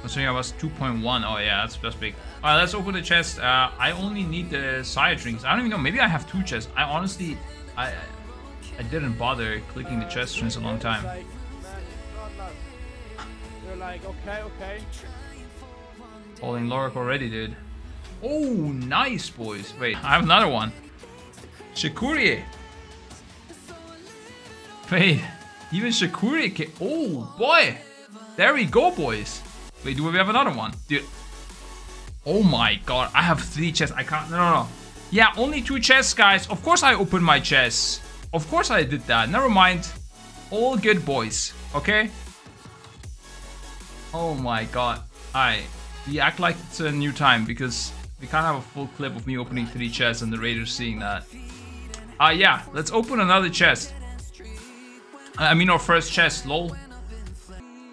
Considering I was 2.1. Oh yeah, that's big. Alright, let's open the chest. I only need the side drinks. I don't even know. Maybe I have 2 chests. I honestly, I didn't bother clicking the chest since a long time. You're like, okay. Falling Lorik already, dude. Oh, nice, boys. Wait, I have another one. Shikurie. Wait, even Shikurie can... Oh, boy. There we go, boys. Wait, do we have another one? Dude. Oh my god, I have 3 chests. I can't... No. Yeah, only 2 chests, guys. Of course I opened my chests. Of course I did that. Never mind. All good, boys. Okay? Oh my god. We act like it's a new time because we can't have a full clip of me opening 3 chests and the raiders seeing that. Yeah, let's open another chest. I mean our first chest, lol.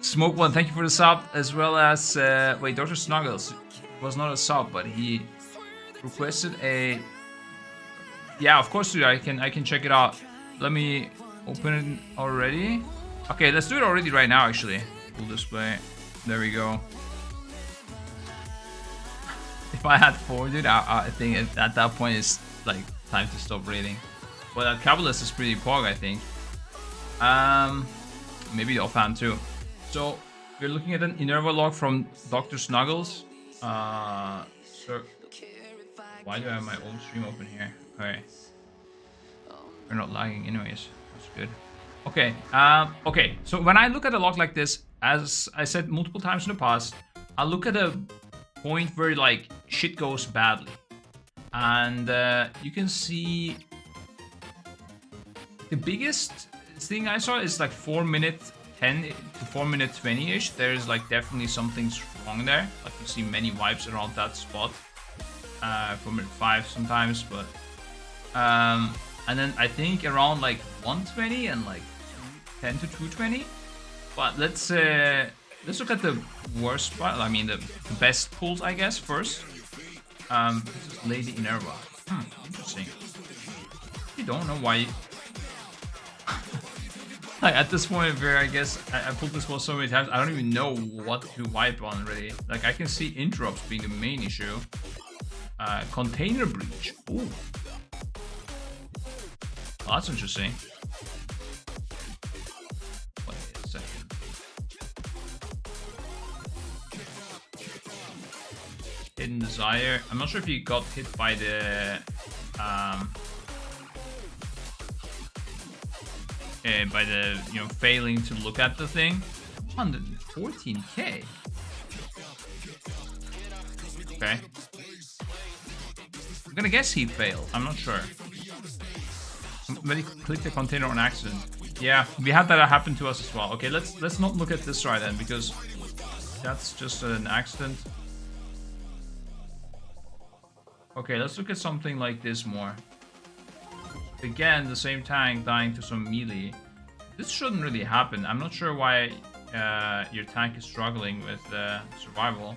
Smoke One, thank you for the sub, as well as wait, Dr. Snuggles was not a sub, but he requested a... Yeah, of course, dude, I can check it out. Let me open it already. Okay, let's do it already right now, actually. Full display. There we go. If I had 4, dude, I think at that point it's like time to stop raiding. But that Kabbalist is pretty pog, I think. Maybe the offhand too. So we're looking at an Inerva log from Dr. Snuggles. So why do I have my old stream open here? Okay. We're not lagging anyways. That's good. Okay. Okay. So when I look at a log like this, as I said multiple times in the past, I look at a point where like shit goes badly, and you can see the biggest thing I saw is like 4:10 to 4:20-ish. There's like definitely something wrong there. Like you see many wipes around that spot. 4:05 sometimes, but and then I think around like 1:20 and like 10 to 2:20. But let's look at the worst spot. I mean the best pulls, I guess, first. This is Lady Inerva. Interesting. You don't know why. Like at this point where I guess I pulled this ball so many times, I don't even know what to wipe on really. Like I can see interrupts being the main issue. Container breach. Ooh. Oh, that's interesting. Wait a second. Hidden Desire. I'm not sure if he got hit by the you know, failing to look at the thing. 114k. Okay. I'm gonna guess he failed. I'm not sure. Somebody clicked the container on accident. Yeah, we had that happen to us as well. Okay, let's not look at this right then, because that's just an accident. Okay, let's look at something like this more. Again, the same tank dying to some melee. This shouldn't really happen. I'm not sure why your tank is struggling with survival.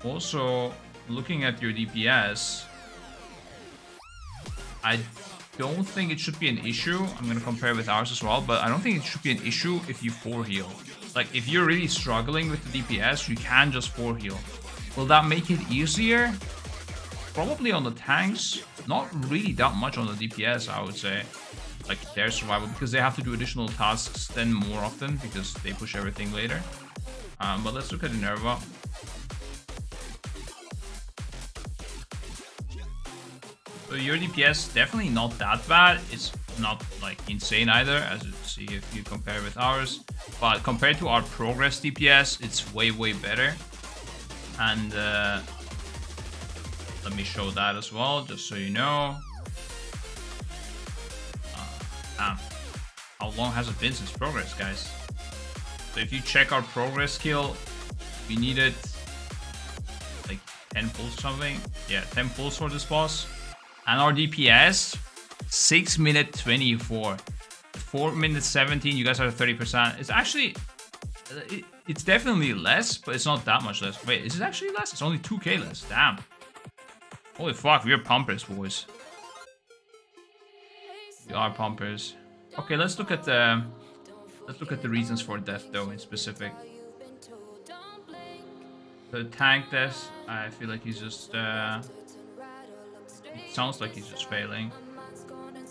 Also, looking at your DPS, I don't think it should be an issue. I'm going to compare with ours as well, but I don't think it should be an issue if you 4-heal. Like, if you're really struggling with the DPS, you can just 4-heal. Will that make it easier? Probably on the tanks. Not really that much on the DPS, I would say. Like their survival, because they have to do additional tasks then more often because they push everything later. But let's look at Inerva. So your DPS definitely not that bad. It's not like insane either, as you see if you compare with ours. But compared to our progress DPS, it's way better. And let me show that as well, just so you know. How long has it been since progress, guys? So if you check our progress skill, we needed like 10 pulls or something. Yeah, 10 pulls for this boss. And our DPS, 6:24. 4:17, you guys are at 30%. It's actually, it's definitely less, but it's not that much less. Wait, is it actually less? It's only 2k less, damn. Holy fuck, we are pumpers, boys. We are pumpers. Okay, let's look at the reasons for death though in specific. The tank death, I feel like he's just it sounds like he's just failing.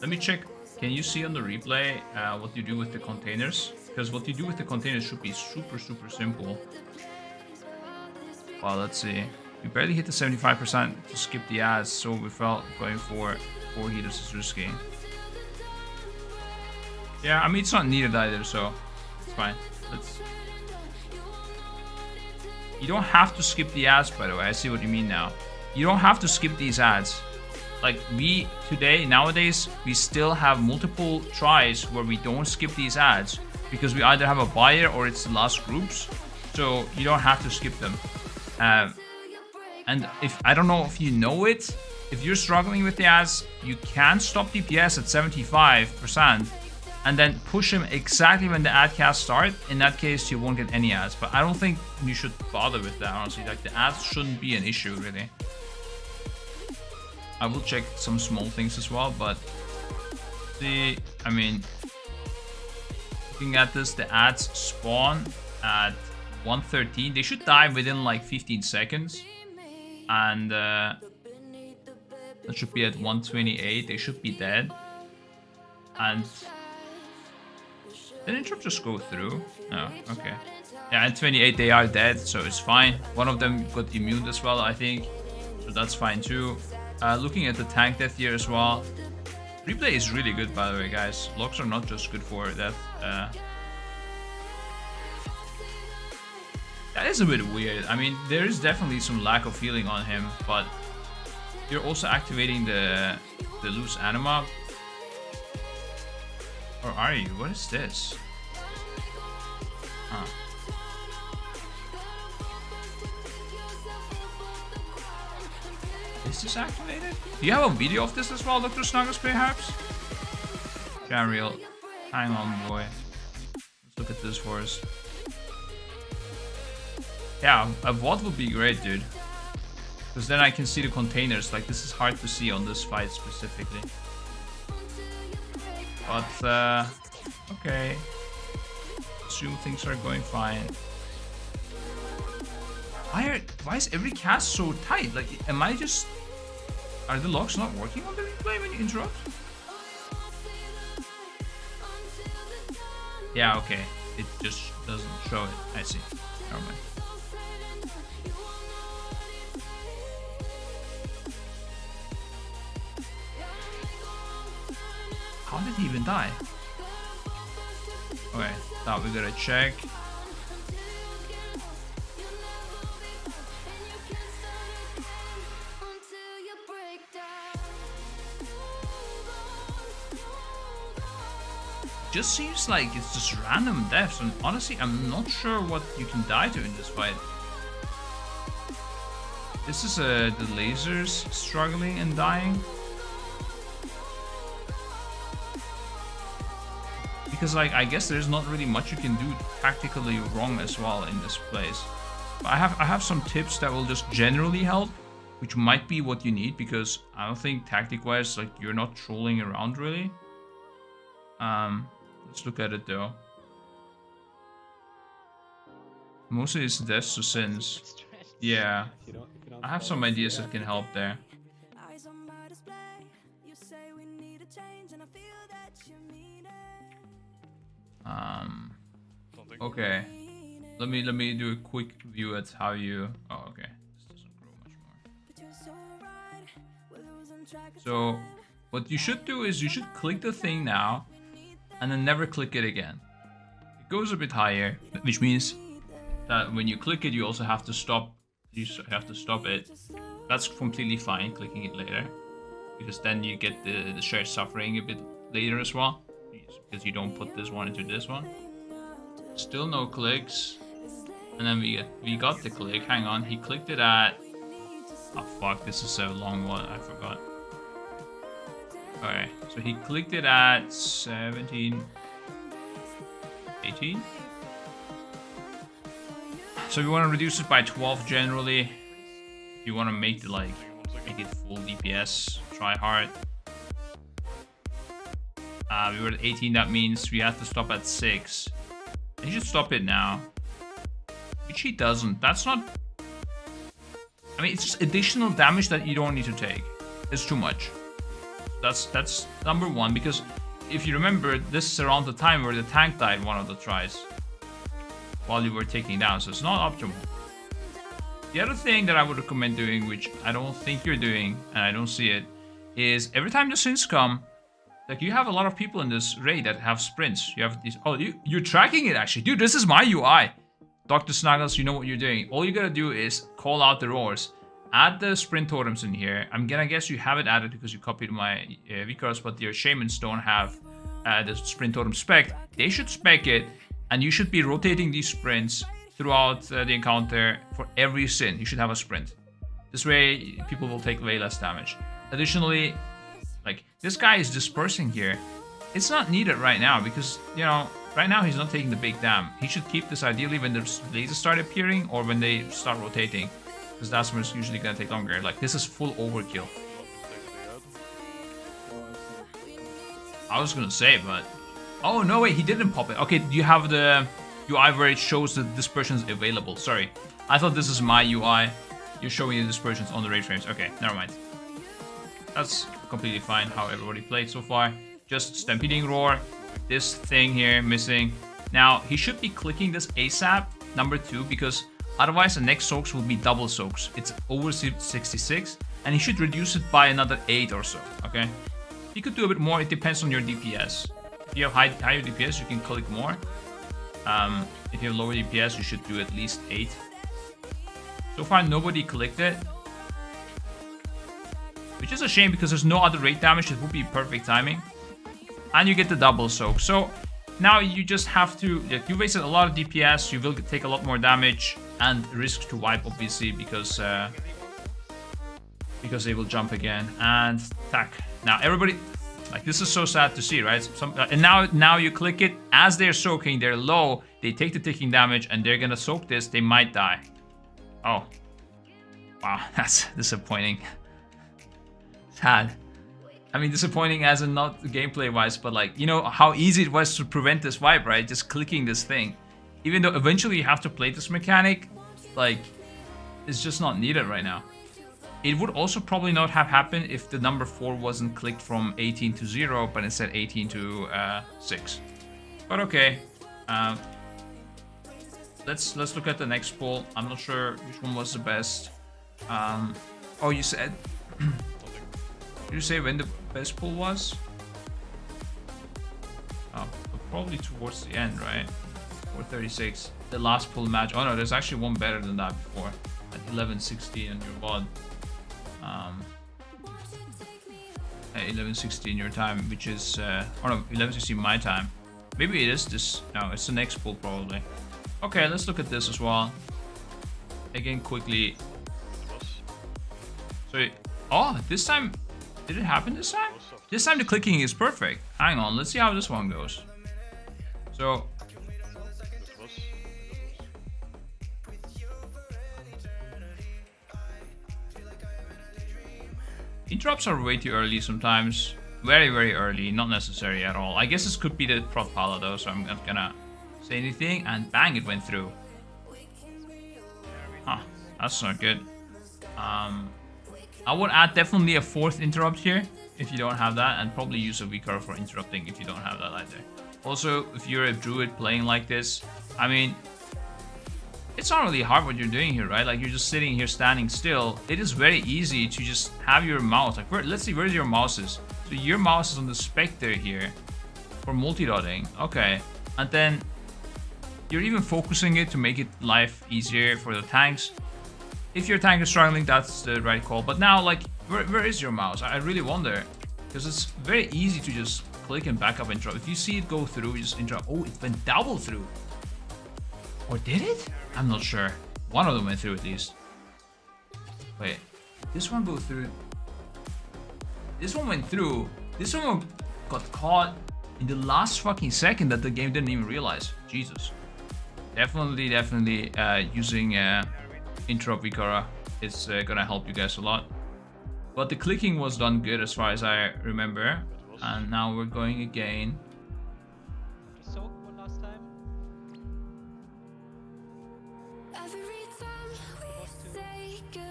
Let me check. Can you see on the replay what you do with the containers? Because what you do with the containers should be super simple. Well, let's see. We barely hit the 75% to skip the ads, so we felt going for 4 heaters is risky. Yeah, I mean it's not needed either, so it's fine. Let's. You don't have to skip the ads, by the way. I see what you mean now. You don't have to skip these ads. Like we nowadays, we still have multiple tries where we don't skip these ads because we either have a buyer or it's the last groups. So you don't have to skip them. And if I don't know if you know it, if you're struggling with the ads, you can stop DPS at 75% and then push them exactly when the ad cast start. In that case, you won't get any ads. But I don't think you should bother with that, honestly. Like the ads shouldn't be an issue, really. I will check some small things as well, but I mean, looking at this, the ads spawn at 113. They should die within like 15 seconds. And that should be at 128. They should be dead. And didn't Trip just go through? No, okay. Yeah, at 28 they are dead, so it's fine. One of them got immune as well, I think. So that's fine too. Looking at the tank death here as well. Replay is really good, by the way, guys. Locks are not just good for death. That is a bit weird. I mean, there is definitely some lack of healing on him, but you're also activating the loose anima. Or are you? What is this? Huh. Is this activated? Do you have a video of this as well, Dr. Snuggles, perhaps? Jariel, hang on, boy. Let's look at this first. Yeah, a VOD would be great, dude. Because then I can see the containers. Like, this is hard to see on this fight specifically. But, okay. Assume things are going fine. Why is every cast so tight? Like, am I just... Are the locks not working on the replay when you interrupt? Yeah, okay. It just doesn't show it. I see. Never mind. How did he even die? Okay, thought we gotta check. Just seems like it's just random deaths, and honestly, I'm not sure what you can die to in this fight. This is the lasers struggling and dying. Because, like, I guess there's not really much you can do tactically wrong as well in this place. But I have some tips that will just generally help, which might be what you need, because I don't think tactic-wise, like, you're not trolling around really. Let's look at it though. Mostly it's deaths to sins. Yeah, I have some ideas that can help there. Okay. Let me do a quick view at how you... Oh, okay. This doesn't grow much more. So, what you should do is you should click the thing now, and then never click it again. It goes a bit higher, which means that when you click it, you also have to stop. You have to stop it. That's completely fine, clicking it later, because then you get the shared suffering a bit later as well, because you don't put this one into this one. Still no clicks, and then we got the click. Hang on, he clicked it at... Oh fuck, this is a long one. I forgot. Okay, so he clicked it at 17, 18. So we want to reduce it by 12 generally. If you want to make it make it full DPS, try hard. We were at 18. That means we have to stop at 6. He should stop it now, which he doesn't. That's not I mean, it's just additional damage that you don't need to take. It's too much. That's number one, because if you remember, this is around the time where the tank died one of the tries while you were taking down, so it's not optimal. The other thing that I would recommend doing, which I don't think you're doing, and I don't see it, is every time the Sins come, like you have a lot of people in this raid that have sprints. You have these. Oh, you're tracking it actually, dude. This is my UI. Dr. Snuggles, you know what you're doing. All you gotta do is call out the roars. Add the sprint totems in here. I'm gonna guess you have it added because you copied my Vicaros, but your shamans don't have the sprint totem spec. They should spec it, and you should be rotating these sprints throughout the encounter for every sin. You should have a sprint. This way, people will take way less damage. Additionally, like this guy is dispersing here. It's not needed right now because, you know, right now he's not taking the big dam. He should keep this ideally when the lasers start appearing or when they start rotating, because that's when it's usually gonna take longer. Like this is full overkill. I was gonna say, but oh no, wait, he didn't pop it. Okay, you have the UI where it shows the dispersions available. Sorry, I thought this is my UI. You're showing the dispersions on the raid frames. Okay, never mind. That's completely fine how everybody played so far. Just Stampeding Roar. This thing here missing. Now he should be clicking this ASAP number 2, because otherwise the next soaks will be double soaks. It's over 66 and he should reduce it by another 8 or so. Okay, he could do a bit more. It depends on your DPS. If you have higher DPS, you can click more. If you have lower DPS, you should do at least 8. So far nobody clicked it, which is a shame because there's no other rate damage. It would be perfect timing. And you get the double soak. So now you just have to, you wasted a lot of DPS, you will take a lot more damage and risk to wipe obviously because they will jump again and attack. Now everybody, like this is so sad to see, right? And now you click it as they're soaking, they're low, they take the ticking damage and they're gonna soak this, they might die. Oh, wow, that's disappointing. Sad. I mean, disappointing as in not gameplay wise, but like, you know how easy it was to prevent this wipe, right? Just clicking this thing. Even though eventually you have to play this mechanic, like, it's just not needed right now. It would also probably not have happened if the number 4 wasn't clicked from 18 to 0, but instead 18 to 6. But okay. Let's look at the next poll. I'm not sure which one was the best. Oh, you said... Did you say when the best pull was? Oh, probably towards the end, right? 436. The last pull match. Oh no, there's actually one better than that before. At 1160 on your VOD. At 1160 in your time, which is oh no, 1160 my time. Maybe it is this. No, it's the next pull probably. Okay, let's look at this as well. Again, quickly. So, oh, this time. Did it happen this time? This time the clicking is perfect. Hang on, let's see how this one goes. So... interrupts are way too early sometimes. Very, very early. Not necessary at all. I guess this could be the Proc Pala though, so I'm not gonna say anything. And bang, it went through. Huh, that's not good. I would add definitely a 4th interrupt here if you don't have that, and probably use a Vicar for interrupting if you don't have that either. Also, if you're a druid playing like this, I mean, it's not really hard what you're doing here, right? Like you're just sitting here standing still. It is very easy to just have your mouse, like let's see, where's your mouse is. So your mouse is on the Spectre here for multi-dotting, okay. And then you're even focusing it to make it life easier for the tanks. If your tank is struggling, that's the right call. But now, like, where is your mouse? I really wonder. Because it's very easy to just click and back up interrupt. If you see it go through, you just interrupt. Oh, it went double through. Or did it? I'm not sure. One of them went through at least. Wait, did this one go through? This one went through. This one got caught in the last fucking second that the game didn't even realize. Jesus. Definitely using... interrupt Vicara is gonna help you guys a lot. But the clicking was done good as far as I remember. And now we're going again. Soak one last time.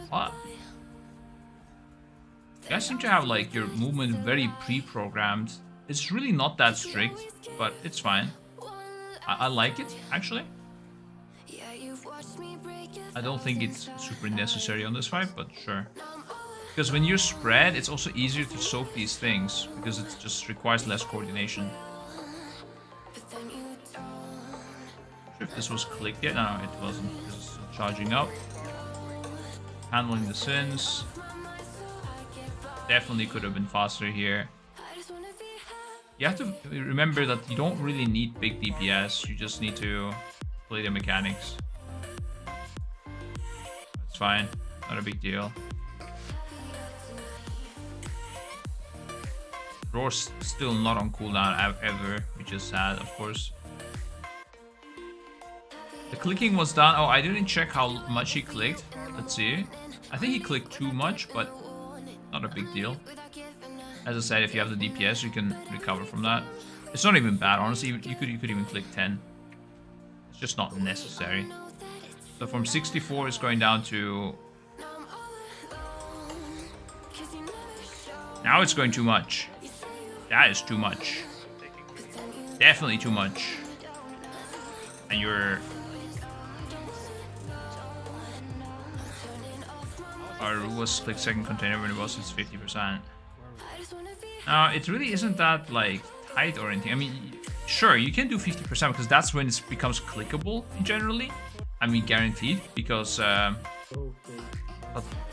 What? You guys seem to have like your movement very pre-programmed. It's really not that strict, but it's fine. I like it, actually. I don't think it's super necessary on this fight, but sure. Because when you're spread, it's also easier to soak these things, because it just requires less coordination. If this was clicked yet? No, it wasn't. It's charging up. Handling the sins. Definitely could have been faster here. You have to remember that you don't really need big DPS. You just need to play the mechanics. It's fine. Not a big deal. Roar's still not on cooldown ever, which is sad, of course. The clicking was done. Oh, I didn't check how much he clicked. Let's see. I think he clicked too much, but not a big deal. As I said, if you have the DPS, you can recover from that. It's not even bad, honestly. You could even click 10. It's just not necessary. So from 64, it's going down to... Now it's going too much. That is too much. Definitely too much. And you're... Or was click second container when it was its 50%. It really isn't that like tight or anything. I mean, sure, you can do 50% because that's when it becomes clickable generally. I mean, guaranteed, because but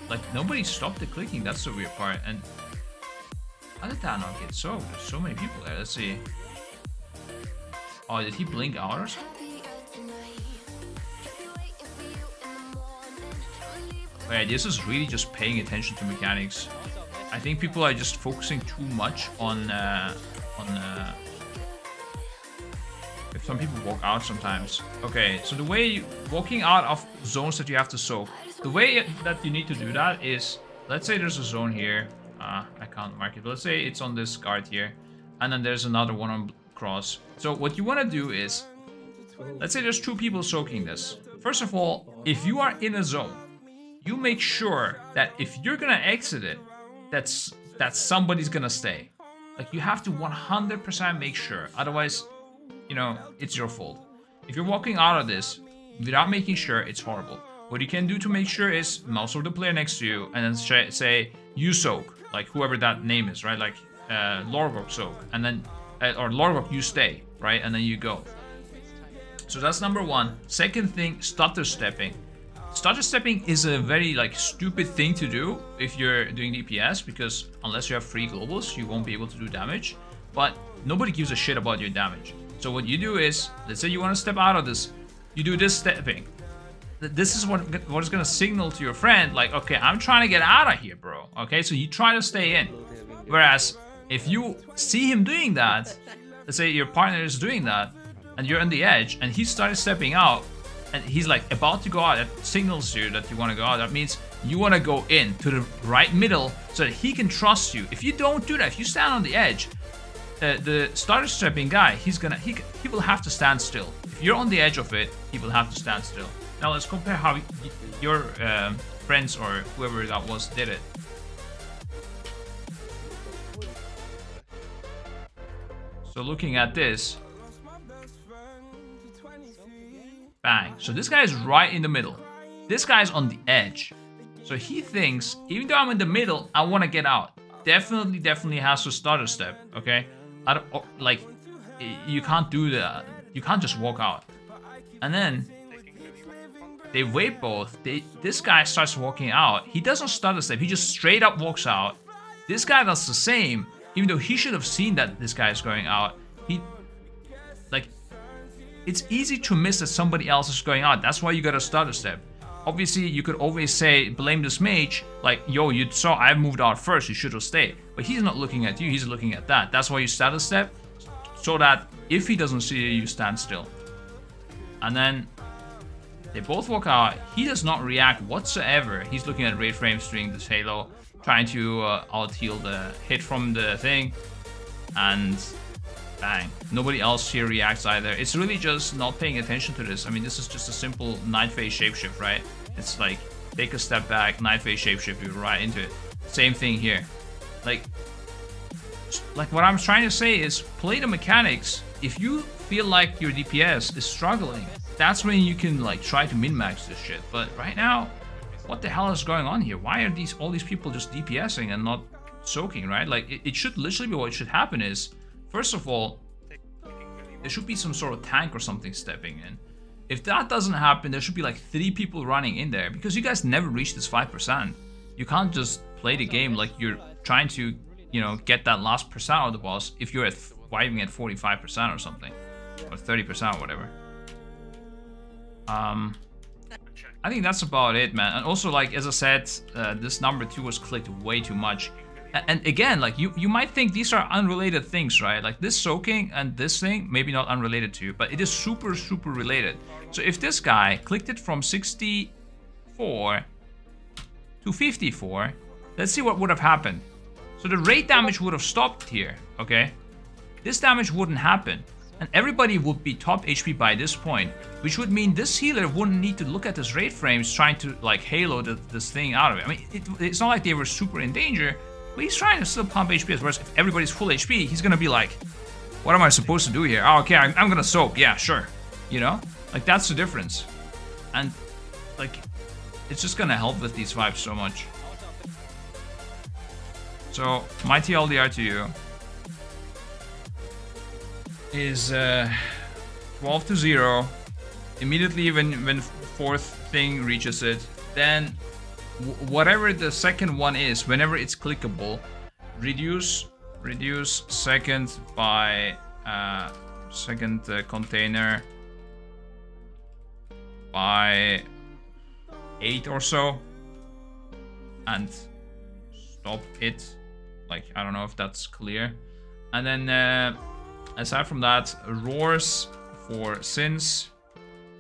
like nobody stopped the clicking. That's the weird part. And how did that not get soaked? There's so many people there. Let's see. Oh, did he blink out or something? Okay, this is really just paying attention to mechanics. I think people are just focusing too much on if some people walk out sometimes. Okay, so the way walking out of zones that you have to soak, the way that you need to do that is, let's say there's a zone here. I can't mark it, but let's say it's on this guard here, and then there's another one on cross. So what you want to do is, let's say there's two people soaking this. First of all, if you are in a zone, you make sure that if you're gonna exit it, that somebody's gonna stay. Like, you have to 100% make sure. Otherwise, you know, it's your fault. If you're walking out of this without making sure, it's horrible. What you can do to make sure is mouse over the player next to you and then say, you soak. Like, whoever that name is, right? Like, Lorgok soak. And then, or Lorgok, you stay, right? And then you go. So that's number one. Second thing, stutter stepping. Stutter stepping is a very like stupid thing to do if you're doing DPS, because unless you have free globals, you won't be able to do damage. But nobody gives a shit about your damage. So what you do is, let's say you want to step out of this, you do this stepping. This is what is going to signal to your friend, like, okay, I'm trying to get out of here, bro. Okay, so you try to stay in. Whereas if you see him doing that, let's say your partner is doing that, and you're on the edge, and he started stepping out, and he's like about to go out, that signals you that you want to go out. That means you want to go in to the right middle so that he can trust you. If you don't do that, if you stand on the edge, the starter stepping guy, he will have to stand still. If you're on the edge of it, he will have to stand still. Now let's compare how your friends or whoever that was did it. So looking at this, bang. So this guy is right in the middle. This guy's on the edge. So he thinks, even though I'm in the middle, I want to get out. Definitely has to stutter step, okay? Like, you can't do that. You can't just walk out. And then they wait both. This guy starts walking out. He doesn't stutter step. He just straight up walks out. This guy does the same, even though he should have seen that this guy is going out. It's easy to miss that somebody else is going out. That's why you gotta stutter step. Obviously, you could always say, blame this mage, like, yo, you saw I moved out first, you should have stayed. But he's not looking at you, he's looking at that. That's why you stutter step, so that if he doesn't see you, you stand still. And then they both walk out. He does not react whatsoever. He's looking at raid frames doing this halo, trying to out-heal the hit from the thing. And bang. Nobody else here reacts either. It's really just not paying attention to this. I mean, this is just a simple night phase shapeshift, right? It's like, take a step back, night phase shapeshift, you're right into it. Same thing here. Like what I'm trying to say is, play the mechanics. If you feel like your DPS is struggling, that's when you can like try to min-max this shit. But right now, what the hell is going on here? Why are all these people just DPSing and not soaking, right? Like, it should literally be, what should happen is, first of all, there should be some sort of tank or something stepping in. If that doesn't happen, there should be like 3 people running in there, because you guys never reach this 5%. You can't just play the game like you're trying to, you know, get that last percent out of the boss if you're wiping at 45% or something, or 30% or whatever. I think that's about it, man. And also, like, as I said, this number 2 was clicked way too much. And again, like, you might think these are unrelated things, right? Like, this soaking and this thing, maybe not unrelated to you, but it is super, super related. So if this guy clicked it from 64 to 54, let's see what would have happened. So the raid damage would have stopped here, okay? This damage wouldn't happen. And everybody would be top HP by this point, which would mean this healer wouldn't need to look at his raid frames trying to, like, halo this thing out of it. I mean, it's not like they were super in danger, but he's trying to still pump HP, whereas if everybody's full HP, he's gonna be like, what am I supposed to do here? Oh, okay, I'm gonna soak, yeah, sure. You know? Like, that's the difference. And, like, it's just gonna help with these vibes so much. So, my TLDR to you is 12 to 0. Immediately when fourth thing reaches it, then whatever the second one is, whenever it's clickable, reduce second by second container by 8 or so, and stop it. Like, I don't know if that's clear. And then aside from that, roars for sins,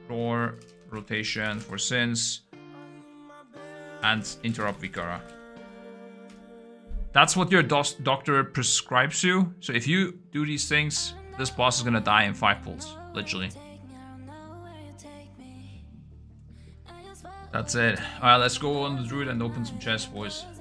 roar rotation for sins, and interrupt Vikara. That's what your doctor prescribes you. So if you do these things, this boss is gonna die in 5 pulls, literally. That's it. Alright, let's go on the druid and open some chests, boys.